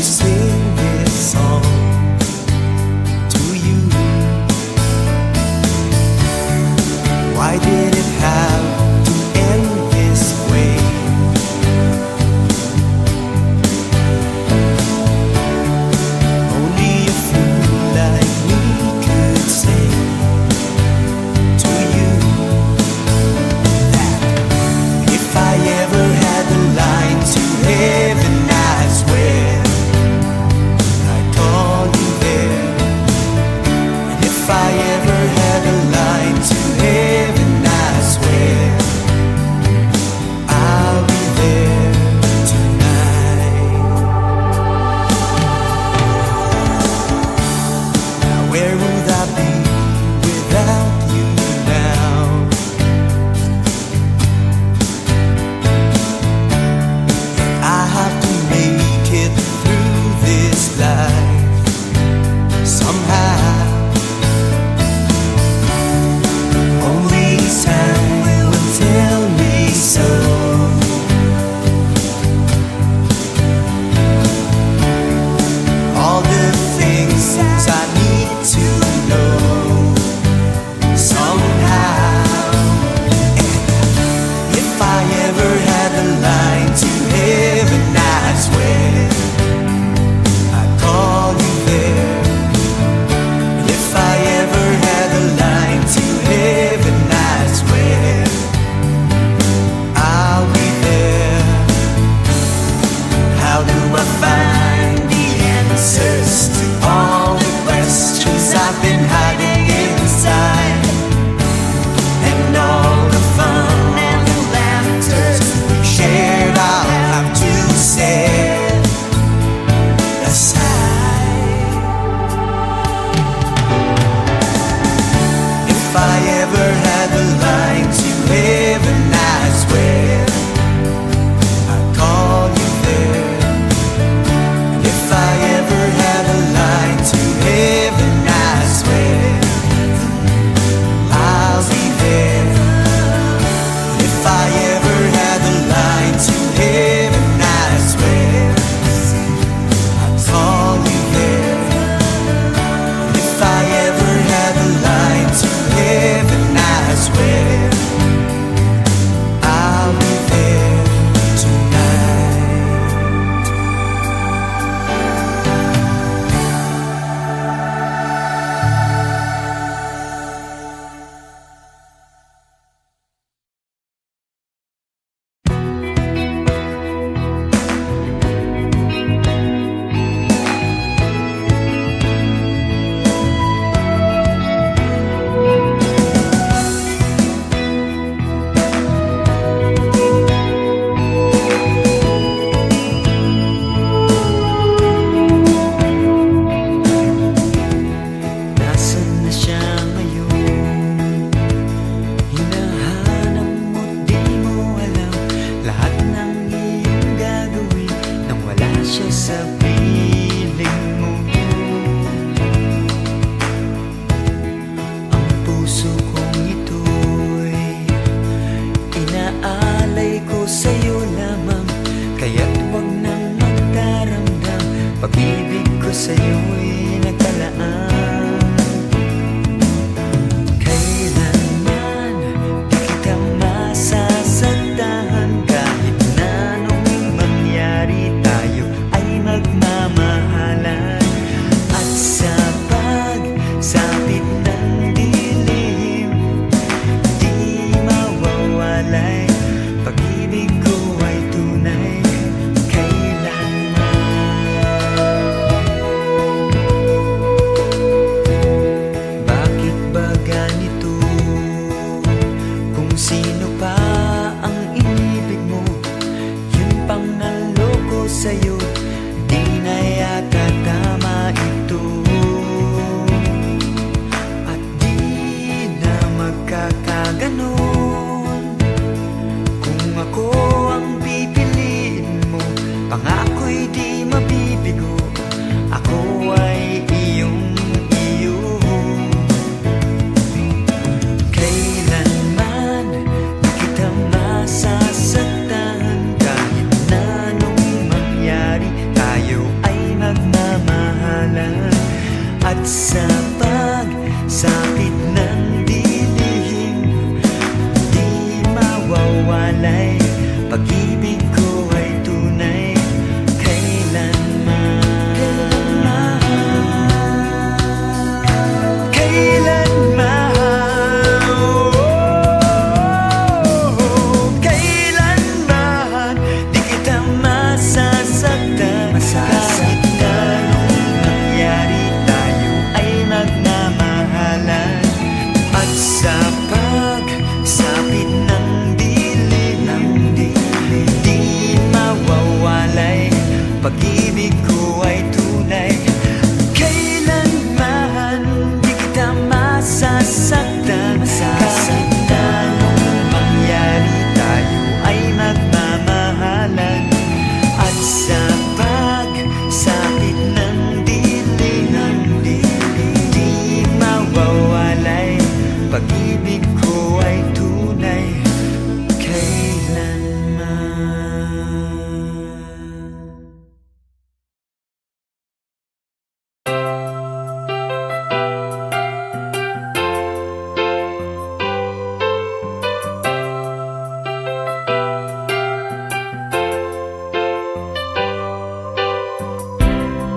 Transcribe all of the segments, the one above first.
sing this song to you. Why did it have to end this way? Only a fool like me could say to you that if I ever had the line to heaven, I swear I'd call you there. And if I ever had a line to heaven, I swear I'll be there tonight. Now where would I be without you now? I have to make it through this life somehow. Only time will tell me so. All the things I need to know somehow. And if I ever had the line to heaven, I swear I'd call you there. And if I ever had the line to heaven, I swear I'll be there. How do I find the answers to all the questions I've been hiding inside? And all the fun and the laughter we shared, I'll have to set aside. If I ever had the line to heaven, I swear I'd call you there. And if I ever had a line to heaven, I swear I'll be there. And if I ever had the line to heaven, I swear I'd call you there. And if I ever had the line to heaven, I swear I'll be there tonight. Nasaan na siya ngayon? Hinahanap mo, di mo alam lahat ng iyong gagawin nang wala siya sa piling mo. Ang puso kong ito'y inaalay ko sa'yo lamang, kaya't huwag nang magdaramdam. Pag-ibig ko sa'yo'y nagtalaan. Kailanman di kita masasaktan, kahit na anong mangyari, tayo ay magmamahalan. At sa pagsapit ng dilim, di mawawalay, pag-ibig ko ay tunay kailanman. Bakit ba ganito? Kung sino pa ang inibig mo, yun pang naloko sa'yo, di na yata tama ito. At di na magkakaganon. Kung ako ang pipiliin mo, pangako'y di mabibigo. Ako ay iyong iyo. Kailanman di kita masasaktan, kahit na anong mangyari, tayo ay pag-ibig ko ay tunay. Kailanman di kita masasaktan. Kahit anong mangyari, tayo ay magmamahalan. At sa pagsapit ng dilim, di mawawalay. Pag-ibig ko ay tunay kailanman.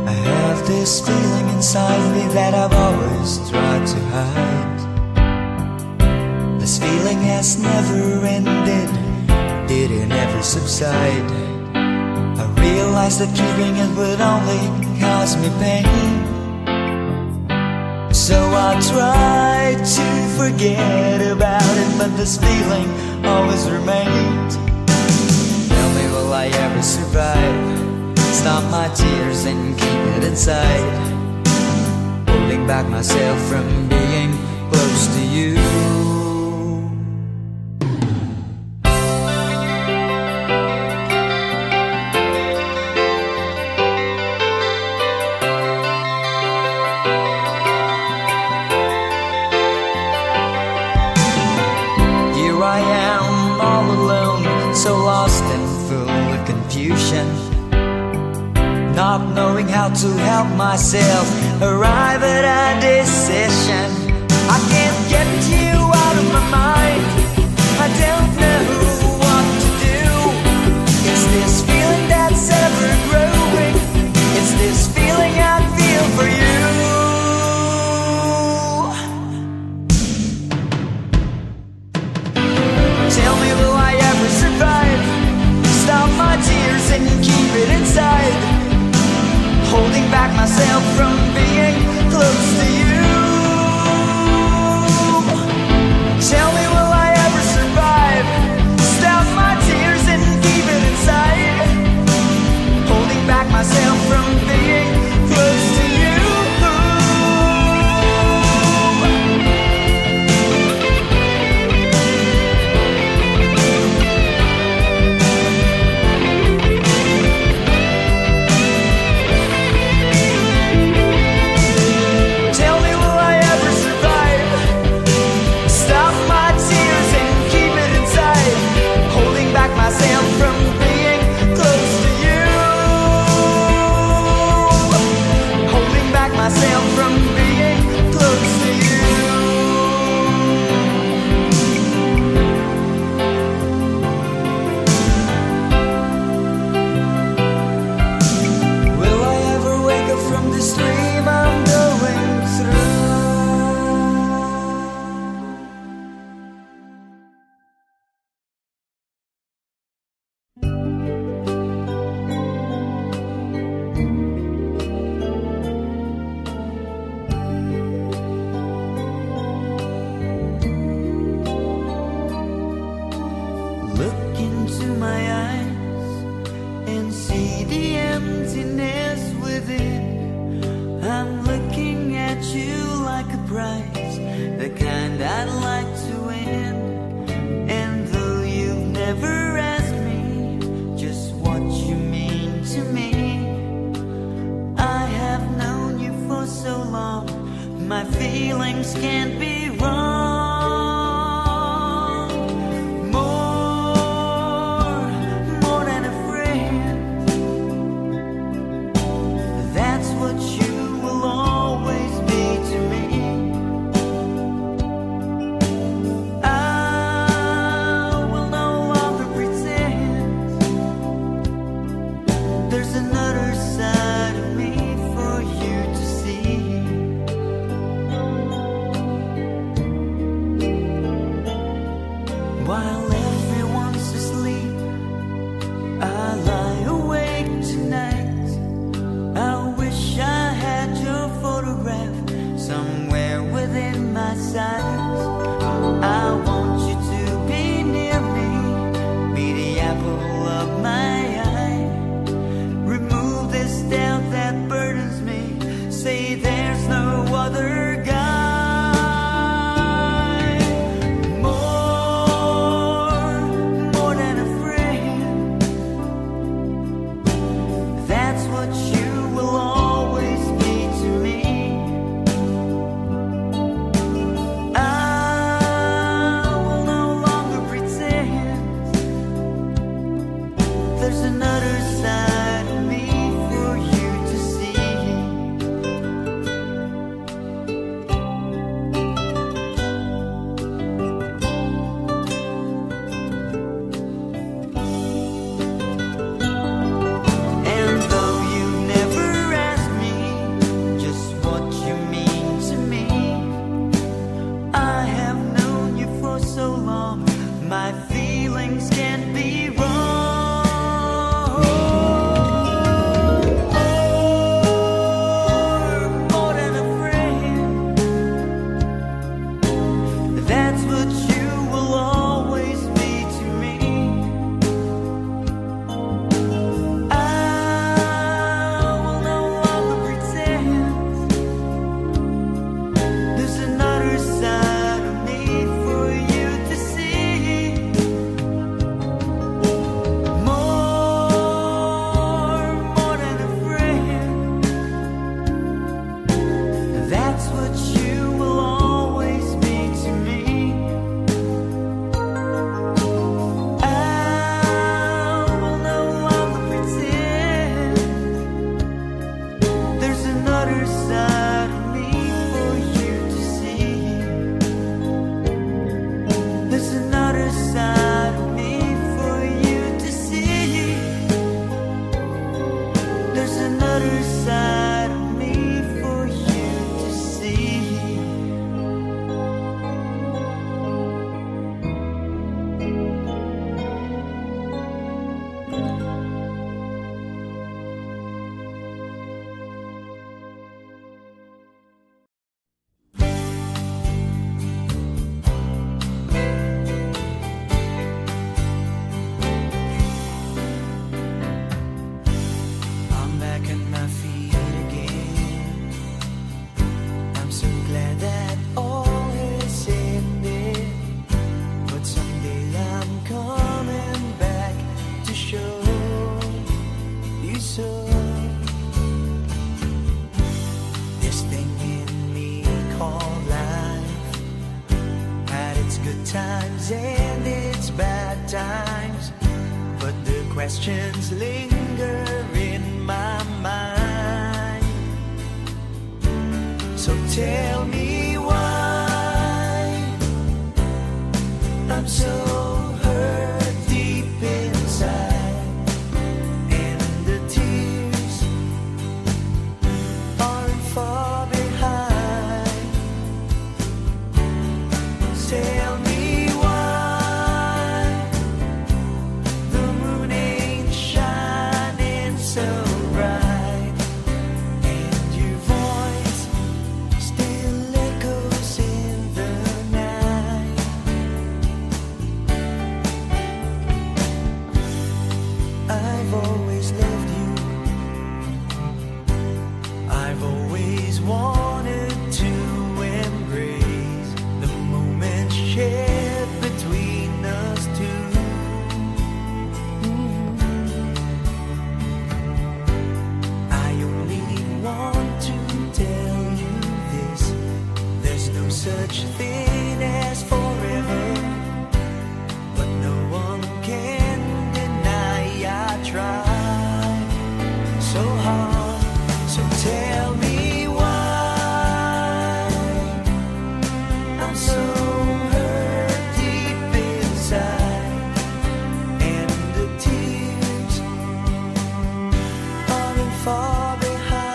I have this feeling inside me that I've always tried to hide. This feeling has never ended, did it ever subside? I realized that keeping it would only cause me pain, so I tried to forget about it, but this feeling always remained. Tell me, will I ever survive? Stop my tears and keep it inside, holding back myself from being close to you. Here I am all alone, so lost and full of confusion, not knowing how to help myself arrive at a decision. I can't get you out of my mind, I don't know what to do. It's this feeling that's ever growing, it's this feeling I feel for you. Tell me, will I ever survive? Stop my tears and keep it inside, holding back myself from being close to you. Tell me, will I ever survive? Stop my tears and keep it inside, holding back myself from being close to you. other side of me for you to see. Times and it's bad times, but the questions linger in my mind. So tell me why I'm so hurt deep inside, and the tears aren't far behind. Tell me such thing as forever, but no one can deny I tried so hard. So tell me why I'm so hurt deep inside, and the tears aren't far behind.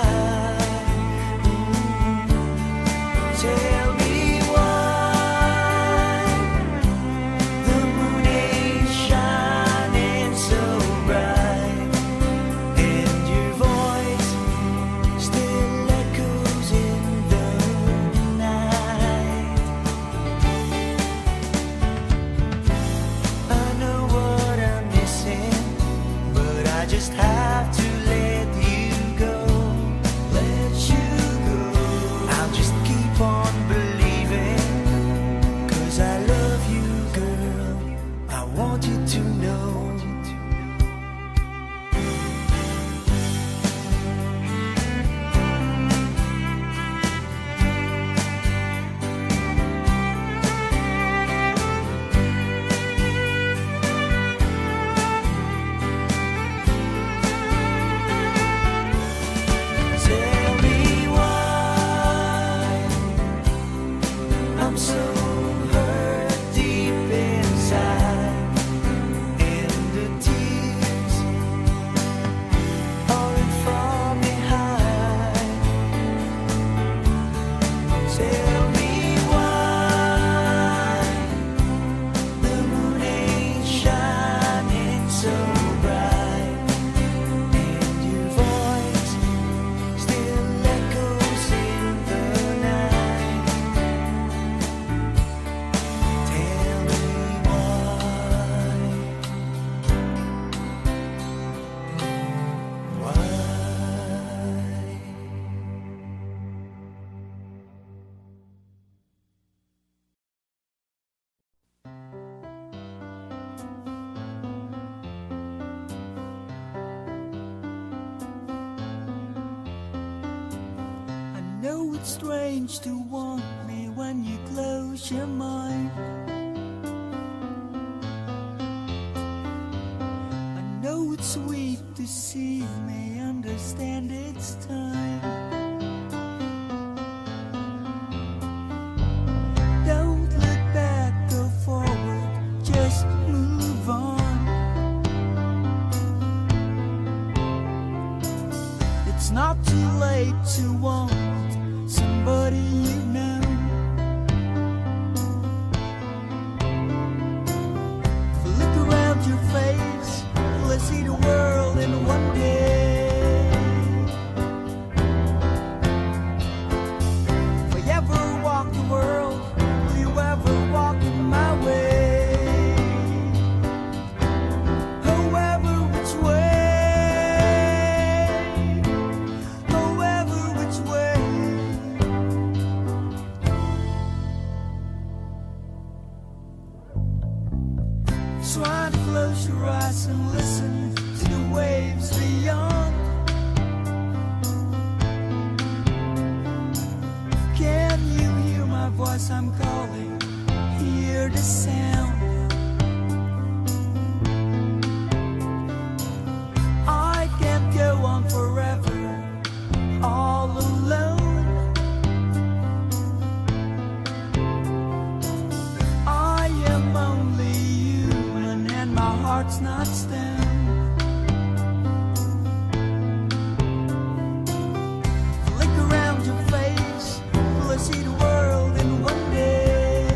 Tell me it's strange to want me when you close your mind. I know it's sweet to see me understand it's time. Don't look back, go forward, just move on. It's not too late to want somebody you know. Look around your face, let's see the world in one day. If I ever walk the world, will you ever walk in my way? However which way, however which way. Try to close your eyes and listen to the waves beyond. Can you hear my voice? I'm calling. Hear the sound. I can't go on forever all alone. I am only human and my heart's not stone. Look around your face, let's see the world in one day.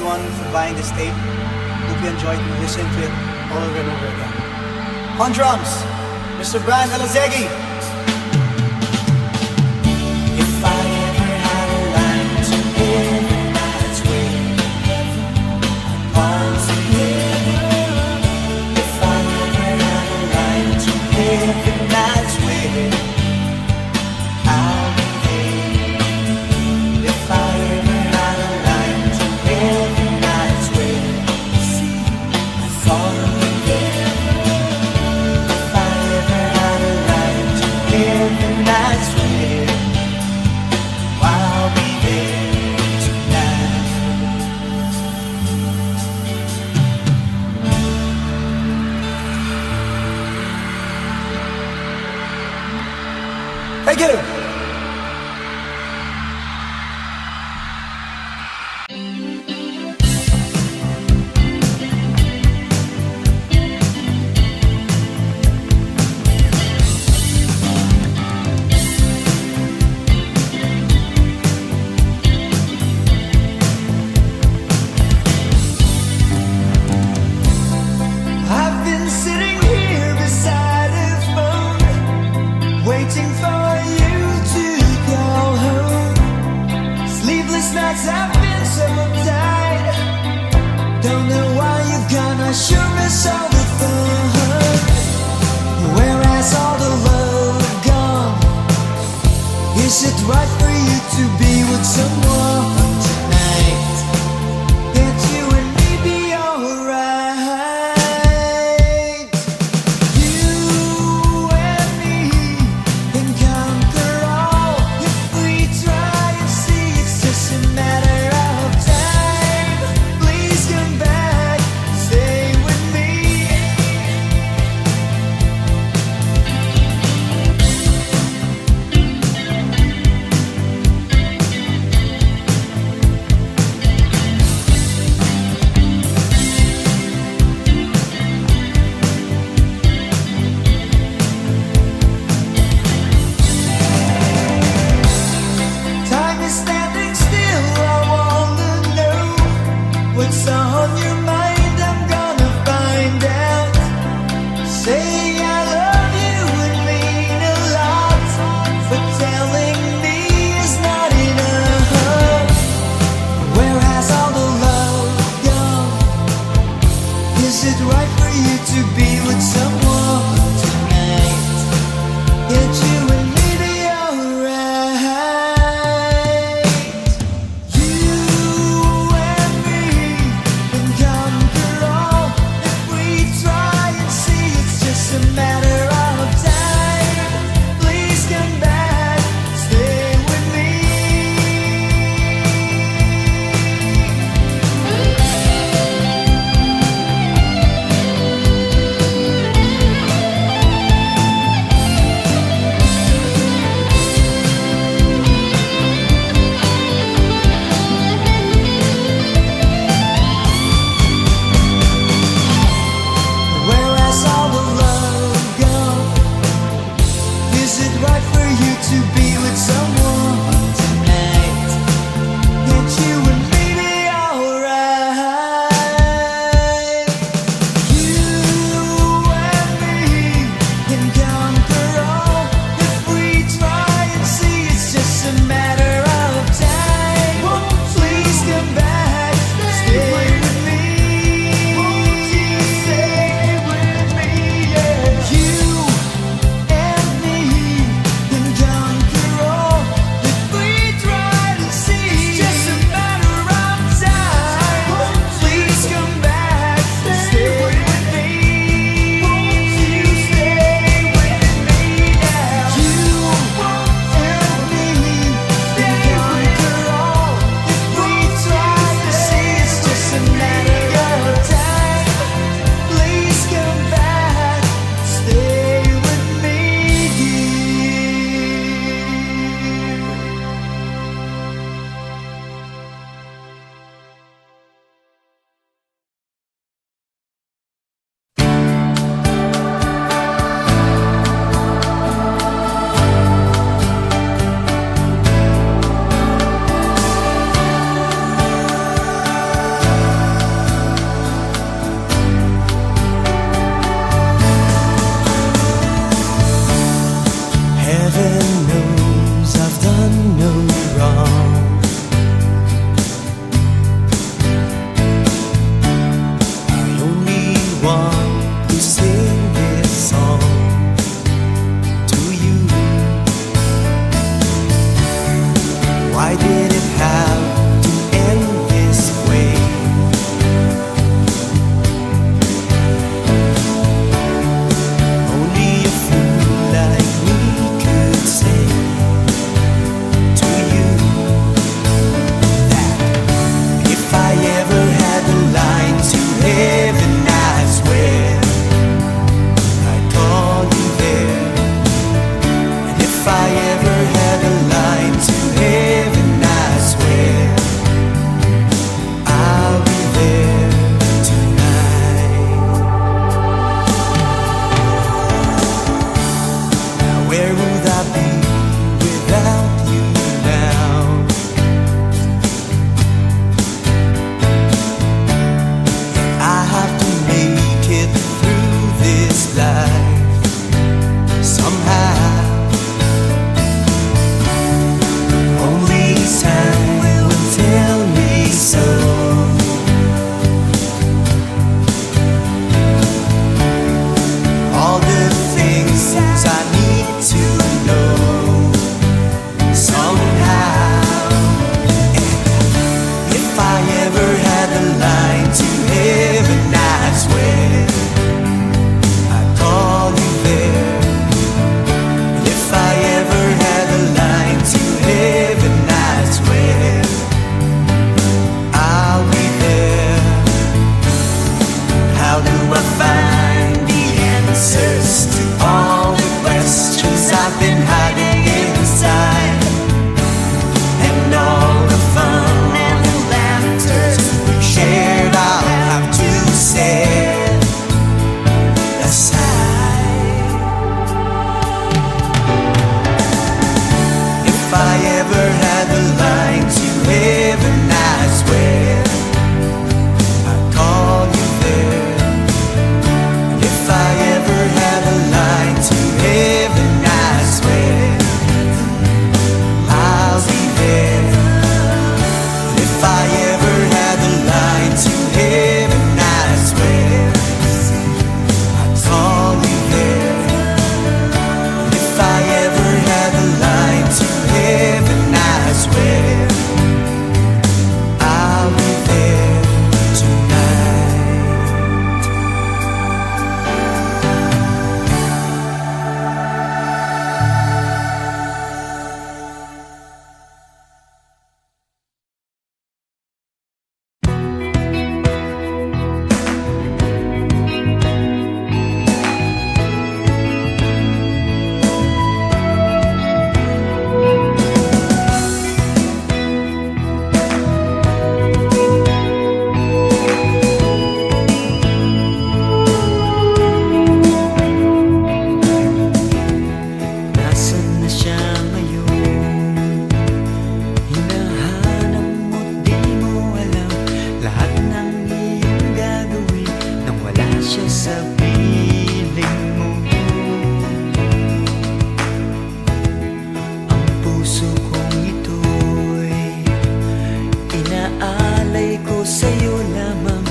everyone for buying this tape. Hope you enjoyed listening to it all over and over again. On drums, Mr. Brian Alazegi. If I ever had a line to heaven, that's where I'd long to live. If I ever had a line to heaven, that's where I'll be there. If I ever had a line to heaven, that's where the sea is on me there. If I ever had a line to heaven, that's where I'll be there tonight. Hey, get him! I've been sitting here beside a phone, waiting for you to call home. Sleepless nights have been so tight. Don't know why you're gonna sure miss all the fun. Where has all the love gone? Is it right for you to be with someone tonight? Can't you and me be alright? You and me can conquer all if we try and see. It's just a matter of time. Please come back, stay with me. Time is standing still, I wanna know what's on your mind. I'm gonna find out. Say I love you would mean a lot, but telling me is not enough. Where has all the love gone? Is it right for you to be with someone tonight? Can't you and me be alright? You and me can conquer all if we try and see. It's just a matter of time. Please come back, stay with me. want to sing this song to you. Why did it have to end this way? Only a fool like me could say to you that if I ever had the line to heaven, I swear I'd call you there. And if I ever had a line to heaven, I swear I'll be there tonight. Now where would I be without you now? I have to make it through this life somehow. Only time will tell me so. All the things I need to know somehow. And if I ever had the line to heaven, I swear I'd call you there. And if I ever had a line to heaven, I swear I'll be there. How do I find the answers to all the questions I've been hiding inside? And all the fun and the laughter we shared, I'll have to set aside. If I ever had the line to heaven, I swear I'd call you there. And if I ever had a line to heaven, I swear I'll be there. And if I ever had a line to heaven, I swear I'd call you there. And if I ever had a line to heaven, I swear I'll be there tonight. Nasaan na siya ngayon? Hinahanap mo't di mo alam lahat ng iyong gagawin nang wala siya sa piling mo. Ang puso kong ito'y inaalay ko sa'yo lamang,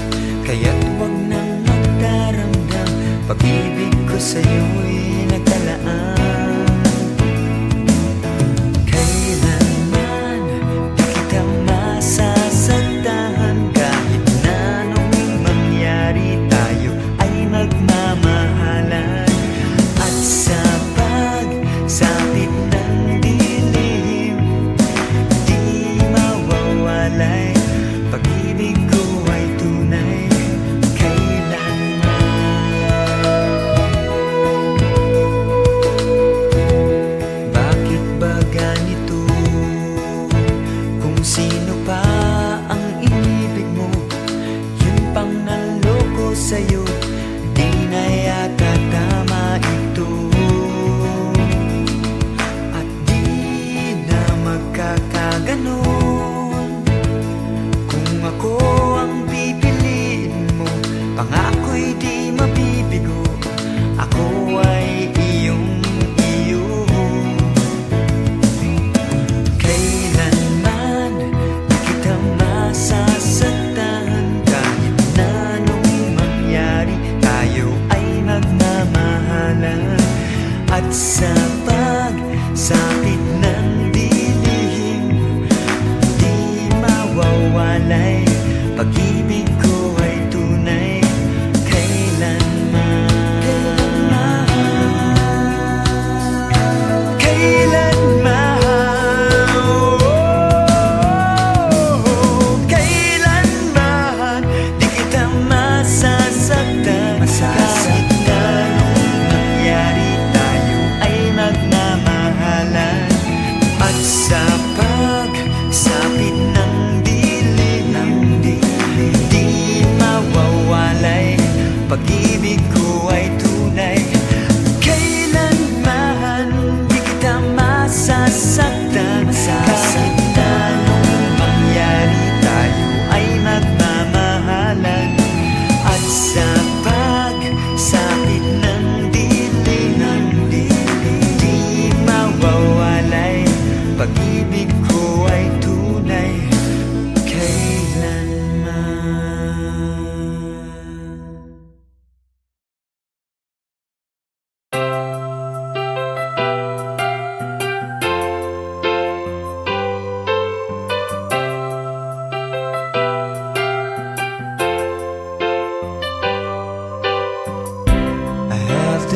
kaya't huwag nang magdaramdam. Pag-ibig ko sa'yo'y nagtalaan. Kailanman di kita masasaktan, kahit na anong mangyari, tayo ay magmamahalan. At sa pagsapit ng dilim, di mawawalay. Pag-ibig ko ay tunay kailanman. Bakit ba ganito? Kung sino pa ang inibig mo, yun pang naloko sa'yo, di na yata tama ito. At di na magkakaganon. Kung ako ang pipiliin mo, pangako'y di mabibigo. Ako ay iyong iyo. Kailanman di kita masasaktan, kahit na anong mangyari,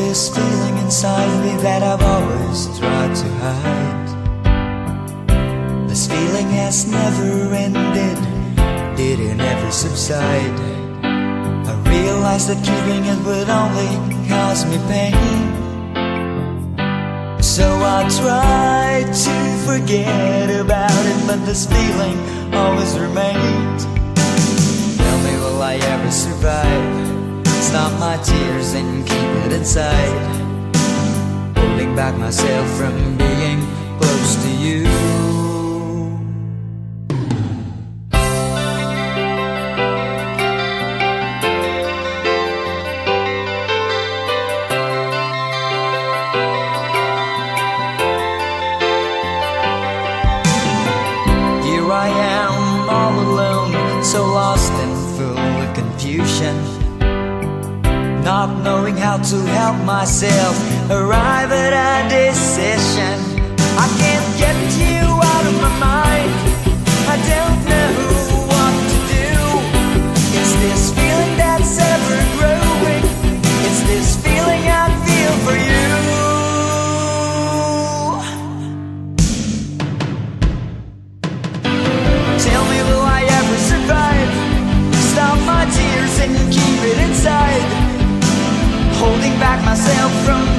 this feeling inside me that I've always tried to hide. This feeling has never ended, did it ever subside? I realized that keeping it would only cause me pain. So I tried to forget about it, but this feeling always remains. Tell me, will I ever survive? Stop my tears and keep it inside, holding back myself from being close to you. Here I am all alone, so lost and full of confusion, not knowing how to help myself arrive at a decision. I can't get you out of my mind, I don't know what to do. It's this feeling that's ever growing, it's this feeling I feel for you. Tell me, will I ever survive? Stop my tears and keep it inside, holding back myself from